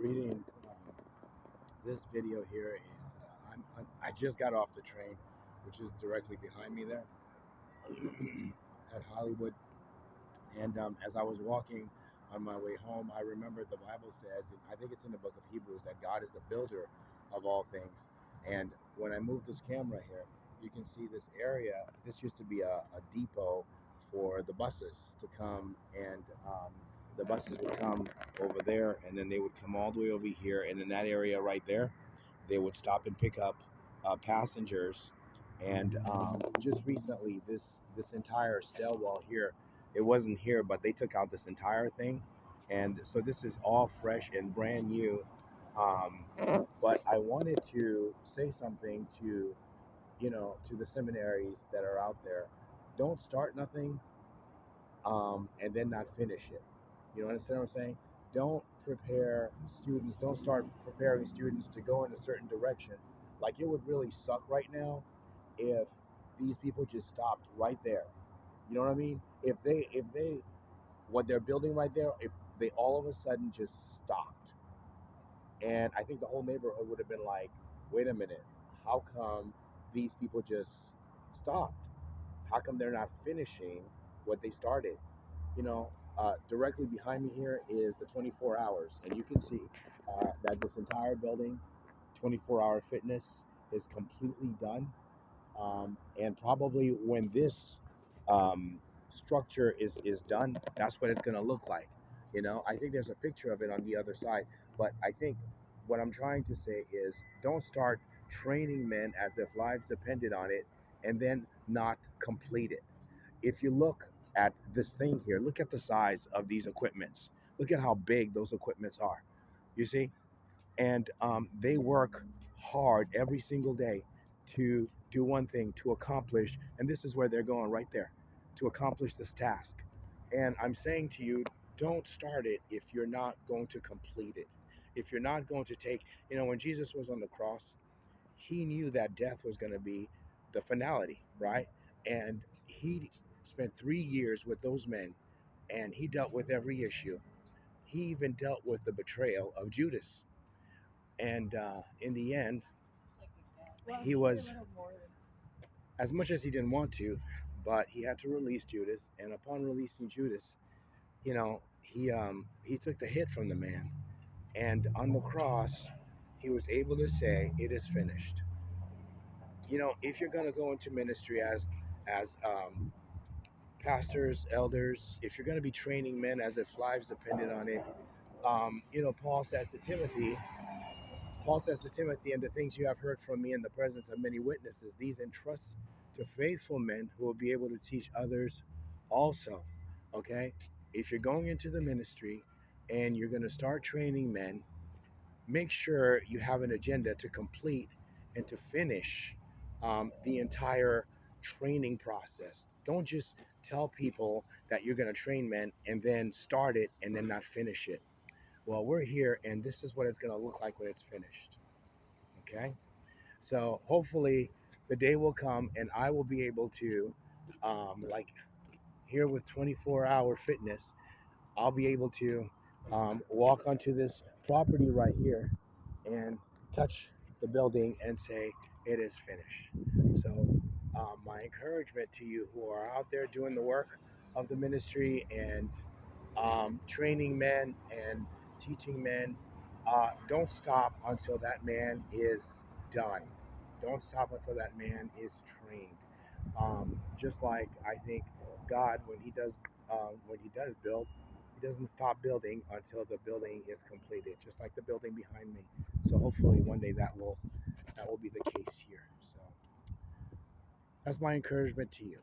Greetings. This video here is I just got off the train, which is directly behind me there at Hollywood. And as I was walking on my way home, I remembered the Bible says, and I think it's in the book of Hebrews, that God is the builder of all things. And when I move this camera here, you can see this area. This used to be a depot for the buses to come, and the buses would come over there, and then they would come all the way over here, and in that area right there, they would stop and pick up passengers. And just recently, this entire stairwell here, it wasn't here, but they took out this entire thing, and so this is all fresh and brand new. But I wanted to say something to to the seminaries that are out there. Don't start nothing and then not finish it. You know, understand what I'm saying? Don't prepare students. Don't start preparing students to go in a certain direction. Like, it would really suck right now if these people just stopped right there. You know what I mean? If they what they're building right there, if they all of a sudden just stopped, and I think the whole neighborhood would have been like, wait a minute, how come these people just stopped? How come they're not finishing what they started? You know, directly behind me here is the 24 hours, and you can see that this entire building, 24-hour fitness, is completely done. And probably when this structure is done, that's what it's going to look like. You know, I think there's a picture of it on the other side, but I think what I'm trying to say is, don't start training men as if lives depended on it and then not complete it. If you look at this thing here, look at the size of these equipments. Look at how big those equipments are. You see? And they work hard every single day to do one thing, to accomplish, and this is where they're going right there, to accomplish this task. And I'm saying to you, don't start it if you're not going to complete it. If you're not going to take, when Jesus was on the cross, he knew that death was going to be the finality, right? And he spent 3 years with those men, and he dealt with every issue. He even dealt with the betrayal of Judas. And in the end, he was, as much as he didn't want to, but he had to release Judas. And upon releasing Judas, he took the hit from the man. And on the cross, he was able to say, "It is finished." If you're going to go into ministry as pastors, elders, if you're going to be training men as if lives depended on it, Paul says to Timothy, "And the things you have heard from me in the presence of many witnesses, these entrust to faithful men who will be able to teach others also." Okay? If you're going into the ministry and you're going to start training men, make sure you have an agenda to complete and to finish the entire training process. Don't just tell people that you're going to train men and then start it and then not finish it. Well, we're here, and this is what it's going to look like when it's finished. Okay? So hopefully the day will come and I will be able to, like here with 24-hour fitness, I'll be able to walk onto this property right here and touch the building and say, "It is finished." So my encouragement to you who are out there doing the work of the ministry and training men and teaching men, don't stop until that man is done. Don't stop until that man is trained. Just like I think God, when He does build, He doesn't stop building until the building is completed. Just like the building behind me. So hopefully one day that will be the case here. So that's my encouragement to you.